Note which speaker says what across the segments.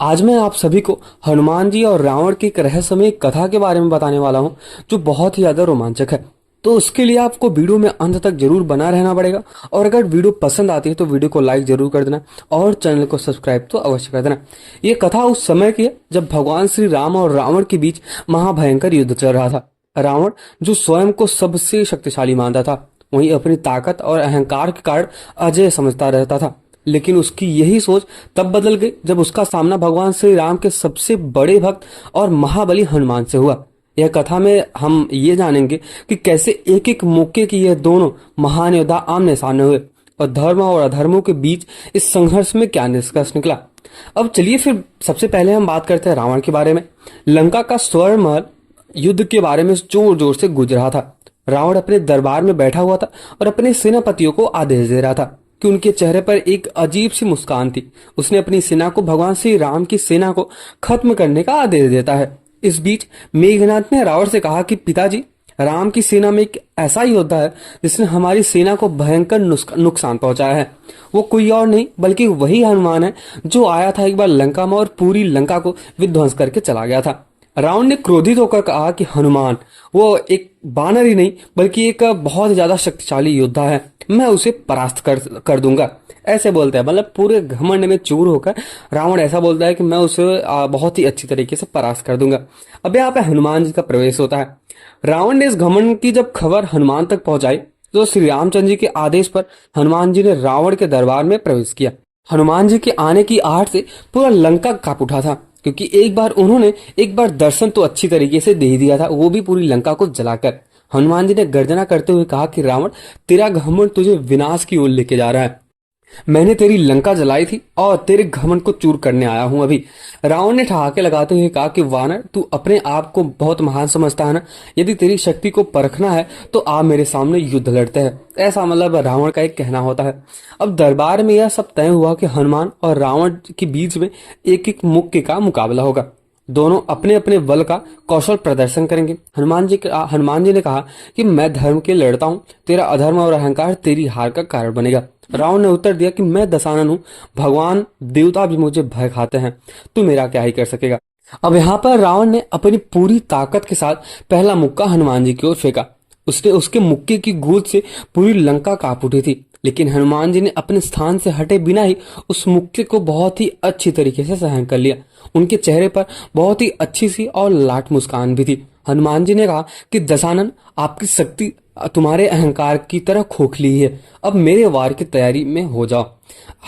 Speaker 1: आज मैं आप सभी को हनुमान जी और रावण की एक रहस्यमय कथा के बारे में बताने वाला हूं जो बहुत ही ज्यादा रोमांचक है। तो उसके लिए आपको वीडियो में अंत तक जरूर बना रहना पड़ेगा और अगर वीडियो पसंद आती है तो वीडियो को लाइक जरूर कर देना और चैनल को सब्सक्राइब तो अवश्य कर देना। ये कथा उस समय की है जब भगवान श्री राम और रावण के बीच महाभयंकर युद्ध चल रहा था। रावण जो स्वयं को सबसे शक्तिशाली मानता था, वहीं अपनी ताकत और अहंकार के कारण अजय समझता रहता था। लेकिन उसकी यही सोच तब बदल गई जब उसका सामना भगवान श्री राम के सबसे बड़े भक्त और महाबली हनुमान से हुआ। यह कथा में हम ये जानेंगे कि कैसे एक एक मौके की यह दोनों महान योद्धा आमने सामने हुए और धर्म और अधर्मों के बीच इस संघर्ष में क्या निष्कर्ष निकला। अब चलिए फिर सबसे पहले हम बात करते हैं रावण के बारे में। लंका का स्वर्ण महल युद्ध के बारे में जोर जोर से गुज रहा था। रावण अपने दरबार में बैठा हुआ था और अपने सेनापतियों को आदेश दे रहा था कि उनके चेहरे पर एक अजीब सी मुस्कान थी। उसने अपनी सेना को भगवान श्री राम की सेना को खत्म करने का आदेश देता है। इस बीच मेघनाथ ने रावण से कहा कि पिताजी, राम की सेना में एक ऐसा योद्धा है जिसने हमारी सेना को भयंकर नुकसान पहुंचाया है। वो कोई और नहीं बल्कि वही हनुमान है जो आया था एक बार लंका में और पूरी लंका को विध्वंस करके चला गया था। रावण ने क्रोधित होकर कहा कि हनुमान वो एक बानर ही नहीं बल्कि एक बहुत ज्यादा शक्तिशाली योद्धा है, मैं उसे परास्त कर दूंगा। ऐसे बोलता है, मतलब पूरे घमंड में चूर होकर रावण ऐसा बोलता है कि मैं उसे बहुत ही अच्छी तरीके से परास्त कर दूंगा। अब यहाँ पे हनुमान जी का प्रवेश होता है। रावण ने इस घमंड की जब खबर हनुमान तक पहुंचाई तो श्री रामचंद्र जी के आदेश पर हनुमान जी ने रावण के दरबार में प्रवेश किया। हनुमान जी के आने की आहट से पूरा लंका कांप उठा था, क्योंकि एक बार दर्शन तो अच्छी तरीके से दे ही दिया था, वो भी पूरी लंका को जलाकर। हनुमान जी ने गर्जना करते हुए कहा कि रावण, तेरा घमंड तुझे विनाश की ओर लेके जा रहा है। मैंने तेरी लंका जलाई थी और तेरे घमंड को चूर करने आया हूं अभी। रावण ने ठहाके लगाते हुए कहा कि वानर, तू अपने आप को बहुत महान समझता है ना? यदि तेरी शक्ति को परखना है तो आप मेरे सामने युद्ध लड़ते हैं। ऐसा मतलब रावण का एक कहना होता है। अब दरबार में यह सब तय हुआ कि हनुमान और रावण के बीच में एक एक मुक्के का मुकाबला होगा। दोनों अपने अपने बल का कौशल प्रदर्शन करेंगे। हनुमान जी ने कहा कि मैं धर्म के लड़ता हूँ, तेरा अधर्म और अहंकार तेरी हार का कारण बनेगा। रावण ने उत्तर दिया कि मैं दशानन हूँ, भगवान देवता भी मुझे भय खाते हैं, तू मेरा क्या ही कर सकेगा। अब यहाँ पर रावण ने अपनी पूरी ताकत के साथ पहला मुक्का हनुमान जी की ओर फेंका। उसने उसके मुक्के की गूंज से पूरी लंका कांप उठी थी, लेकिन हनुमान जी ने अपने स्थान से हटे बिना ही उस मुक्के को बहुत ही अच्छी तरीके से सहन कर लिया। उनके चेहरे पर बहुत ही अच्छी सी और लाट मुस्कान भी थी। हनुमान जी ने कहा कि दशानन, आपकी शक्ति तुम्हारे अहंकार की तरह खोखली है, अब मेरे वार की तैयारी में हो जाओ।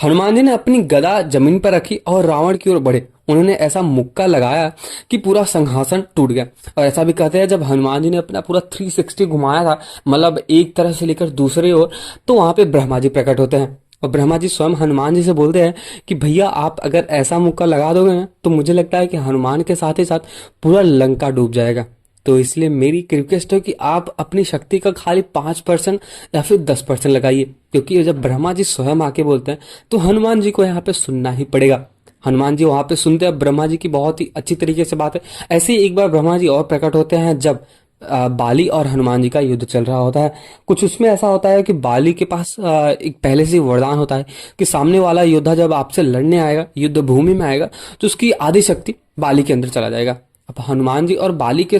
Speaker 1: हनुमान जी ने अपनी गदा जमीन पर रखी और रावण की ओर बढ़े। उन्होंने ऐसा मुक्का लगाया कि पूरा सिंहासन टूट गया। और ऐसा भी कहते हैं जब हनुमान जी ने अपना पूरा 360 घुमाया था, मतलब एक तरह से लेकर दूसरे ओर, तो वहां पे ब्रह्मा जी प्रकट होते हैं और ब्रह्मा जी स्वयं हनुमान जी से बोलते हैं कि भैया, आप अगर ऐसा मुक्का लगा दोगे ना तो मुझे लगता है कि हनुमान के साथ ही साथ पूरा लंका डूब जाएगा। तो इसलिए मेरी रिक्वेस्ट है कि आप अपनी शक्ति का खाली 5% या फिर 10% लगाइए, क्योंकि जब ब्रह्मा जी स्वयं आके बोलते हैं तो हनुमान जी को यहाँ पे सुनना ही पड़ेगा। हनुमान जी वहां पे सुनते हैं ब्रह्मा जी की बहुत ही अच्छी तरीके से बात है। ऐसे ही एक बार ब्रह्मा जी और प्रकट होते हैं जब बाली और हनुमान जी का युद्ध चल रहा होता है। कुछ उसमें ऐसा होता है कि बाली के पास एक पहले से वरदान होता है कि सामने वाला योद्धा जब आपसे लड़ने आएगा, युद्ध भूमि में आएगा, तो उसकी आधी शक्ति बाली के अंदर चला जाएगा। अब हनुमान जी और बाली के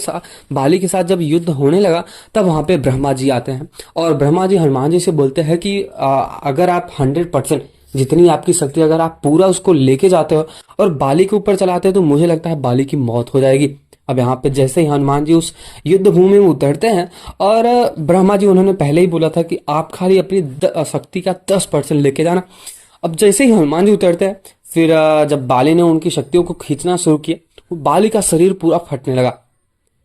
Speaker 1: साथ जब युद्ध होने लगा तब वहां पे ब्रह्मा जी आते हैं और ब्रह्मा जी हनुमान जी से बोलते हैं कि अगर आप 100% जितनी आपकी शक्ति, अगर आप पूरा उसको लेके जाते हो और बाली के ऊपर चलाते हो तो मुझे लगता है बाली की मौत हो जाएगी। अब यहाँ पे जैसे ही हनुमान जी उस युद्ध भूमि में उतरते हैं और ब्रह्मा जी, उन्होंने पहले ही बोला था कि आप खाली अपनी शक्ति का 10% लेके जाना। अब जैसे ही हनुमान जी उतरते हैं, फिर जब बाली ने उनकी शक्तियों को खींचना शुरू किया, बाली का शरीर पूरा फटने लगा।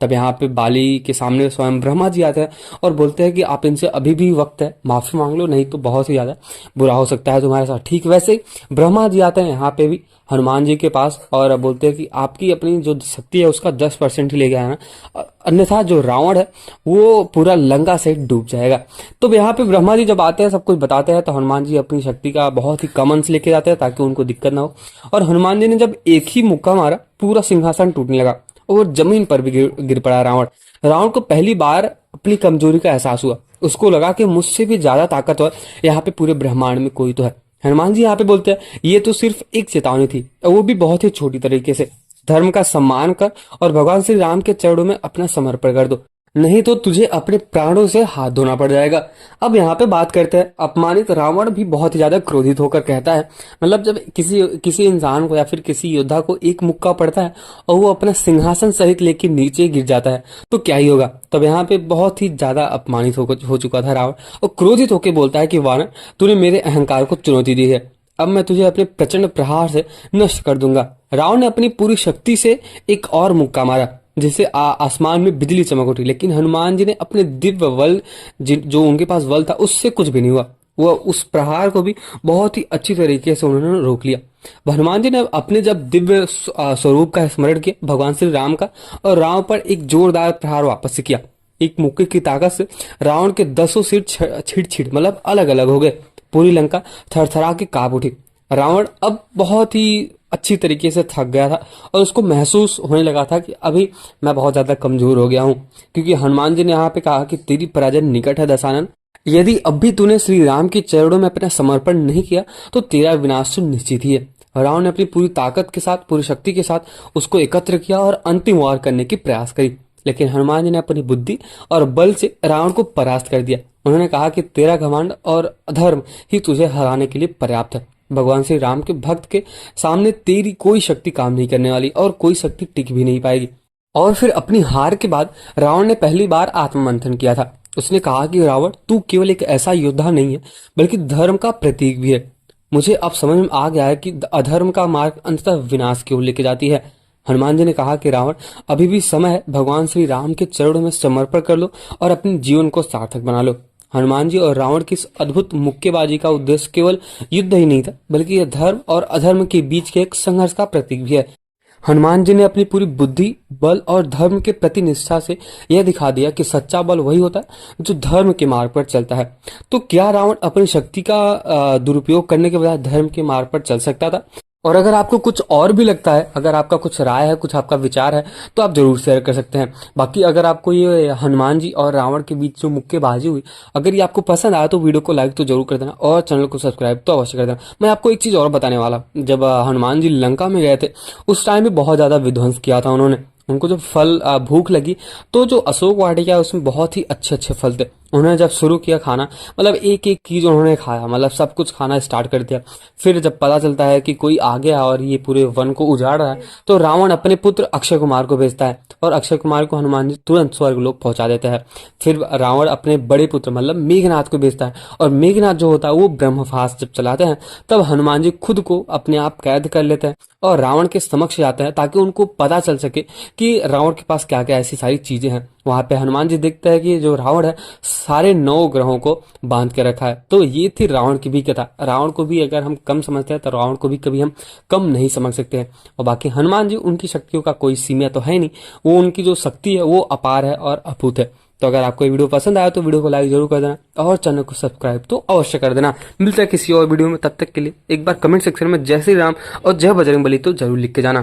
Speaker 1: तब यहाँ पे बाली के सामने स्वयं ब्रह्मा जी आते हैं और बोलते हैं कि आप इनसे अभी भी वक्त है, माफी मांग लो, नहीं तो बहुत ही ज्यादा बुरा हो सकता है तुम्हारे साथ। ठीक वैसे ही ब्रह्मा जी आते हैं यहाँ पे भी हनुमान जी के पास और बोलते हैं कि आपकी अपनी जो शक्ति है उसका 10% ही ले गया है ना, अन्यथा जो रावण है वो पूरा लंका से डूब जाएगा। तो यहाँ पे ब्रह्मा जी जब आते हैं, सब कुछ बताते हैं, तो हनुमान जी अपनी शक्ति का बहुत ही कम अंश लेके जाते हैं ताकि उनको दिक्कत ना हो। और हनुमान जी ने जब एक ही मुक्का मारा, पूरा सिंहासन टूटने लगा और जमीन पर भी गिर पड़ा रावण। रावण को पहली बार अपनी कमजोरी का एहसास हुआ। उसको लगा कि मुझसे भी ज्यादा ताकतवर यहाँ पे पूरे ब्रह्मांड में कोई तो है। हनुमान जी यहाँ पे बोलते हैं ये तो सिर्फ एक चेतावनी थी, और वो भी बहुत ही छोटी तरीके से। धर्म का सम्मान कर और भगवान श्री राम के चरणों में अपना समर्पण कर दो, नहीं तो तुझे अपने प्राणों से हाथ धोना पड़ जाएगा। अब यहाँ पे बात करते हैं, अपमानित रावण भी बहुत ही ज्यादा क्रोधित होकर कहता है, मतलब जब किसी किसी इंसान को या फिर किसी योद्धा को एक मुक्का पड़ता है और वो अपना सिंहासन सहित लेके नीचे गिर जाता है तो क्या ही होगा। तब यहाँ पे बहुत ही ज्यादा अपमानित हो चुका था रावण, और क्रोधित होकर बोलता है कि वानर, तूने मेरे अहंकार को चुनौती दी है, अब मैं तुझे अपने प्रचंड प्रहार से नष्ट कर दूंगा। रावण ने अपनी पूरी शक्ति से एक और मुक्का मारा, जिससे आसमान में बिजली चमक उठी, लेकिन हनुमान जी ने अपने दिव्य बल, जो उनके पास बल था, उससे कुछ भी नहीं हुआ। वह उस प्रहार को भी बहुत ही अच्छी तरीके से उन्होंने रोक लिया। हनुमान जी ने अपने जब दिव्य स्वरूप का स्मरण किया भगवान श्री राम का, और रावण पर एक जोरदार प्रहार वापस से किया। एक मुक्के की ताकत से रावण के 10 सिर छिड़ छिड़ मतलब अलग अलग हो गए। पूरी लंका थरथरा के कांप उठी। रावण अब बहुत ही अच्छी तरीके से थक गया था, और उसको महसूस होने लगा था कि अभी मैं बहुत ज्यादा कमजोर हो गया हूँ, क्योंकि हनुमान जी ने यहाँ पे कहा कि तेरी पराजय निकट है दशानन, यदि अब भी तूने श्री राम के चरणों में अपना समर्पण नहीं किया तो तेरा विनाश तो निश्चित ही है। रावण ने अपनी पूरी ताकत के साथ, पूरी शक्ति के साथ उसको एकत्र किया और अंतिम वार करने की प्रयास करी, लेकिन हनुमान जी ने अपनी बुद्धि और बल से रावण को परास्त कर दिया। उन्होंने कहा कि तेरा घमंड और अधर्म ही तुझे हराने के लिए पर्याप्त है। भगवान श्री राम के भक्त के सामने तेरी कोई शक्ति काम नहीं करने वाली, और कोई शक्ति टिक भी नहीं पाएगी। और फिर अपनी हार के बाद रावण ने पहली बार आत्ममंथन किया था। उसने कहा कि रावण, तू केवल एक ऐसा योद्धा नहीं है, बल्कि धर्म का प्रतीक भी है। मुझे अब समझ में आ गया है कि अधर्म का मार्ग अंततः विनाश की ओर लेके जाती है। हनुमान जी ने कहा कि रावण, अभी भी समय है, भगवान श्री राम के चरणों में समर्पण कर लो और अपने जीवन को सार्थक बना लो। हनुमान जी और रावण की इस अद्भुत मुक्केबाजी का उद्देश्य केवल युद्ध ही नहीं था, बल्कि यह धर्म और अधर्म के बीच के एक संघर्ष का प्रतीक भी है। हनुमान जी ने अपनी पूरी बुद्धि, बल और धर्म के प्रति निष्ठा से यह दिखा दिया कि सच्चा बल वही होता है जो धर्म के मार्ग पर चलता है। तो क्या रावण अपनी शक्ति का दुरुपयोग करने के बजाय धर्म के मार्ग पर चल सकता था? और अगर आपको कुछ और भी लगता है, अगर आपका कुछ राय है, कुछ आपका विचार है, तो आप जरूर शेयर कर सकते हैं। बाकी अगर आपको ये हनुमान जी और रावण के बीच जो मुक्केबाजी हुई, अगर ये आपको पसंद आया तो वीडियो को लाइक तो जरूर कर देना, और चैनल को सब्सक्राइब तो अवश्य कर देना। मैं आपको एक चीज और बताने वाला, जब हनुमान जी लंका में गए थे उस टाइम में बहुत ज्यादा विध्वंस किया था उन्होंने। उनको जब भूख लगी तो जो अशोक वाटिका है उसमें बहुत ही अच्छे अच्छे फल थे। उन्होंने जब शुरू किया खाना, मतलब एक एक चीज उन्होंने खाया, मतलब सब कुछ खाना स्टार्ट कर दिया। फिर जब पता चलता है कि कोई आ गया और ये पूरे वन को उजाड़ रहा है, तो रावण अपने पुत्र अक्षय कुमार को भेजता है, और अक्षय कुमार को हनुमान जी तुरंत स्वर्ग लोक पहुंचा देते हैं। फिर रावण अपने बड़े पुत्र मतलब मेघनाथ को भेजता है, और मेघनाथ जो होता है वो ब्रह्मफास्ट जब चलाते हैं, तब हनुमान जी खुद को अपने आप कैद कर लेते हैं और रावण के समक्ष जाते हैं, ताकि उनको पता चल सके कि रावण के पास क्या क्या ऐसी सारी चीजें हैं। वहां पे हनुमान जी देखते हैं कि जो रावण है सारे 9 ग्रहों को बांध के रखा है। तो ये थी रावण की भी कथा। रावण को भी अगर हम कम समझते हैं तो रावण को भी कभी हम कम नहीं समझ सकते हैं। और बाकी हनुमान जी, उनकी शक्तियों का कोई सीमा तो है नहीं, वो उनकी जो शक्ति है वो अपार है और अभूत है। तो अगर आपको ये वीडियो पसंद आया तो वीडियो को लाइक जरूर कर देना, और चैनल को सब्सक्राइब तो अवश्य कर देना। मिलता है किसी और वीडियो में, तब तक के लिए एक बार कमेंट सेक्शन में जय श्री राम और जय बजरंगबली तो जरूर लिख के जाना।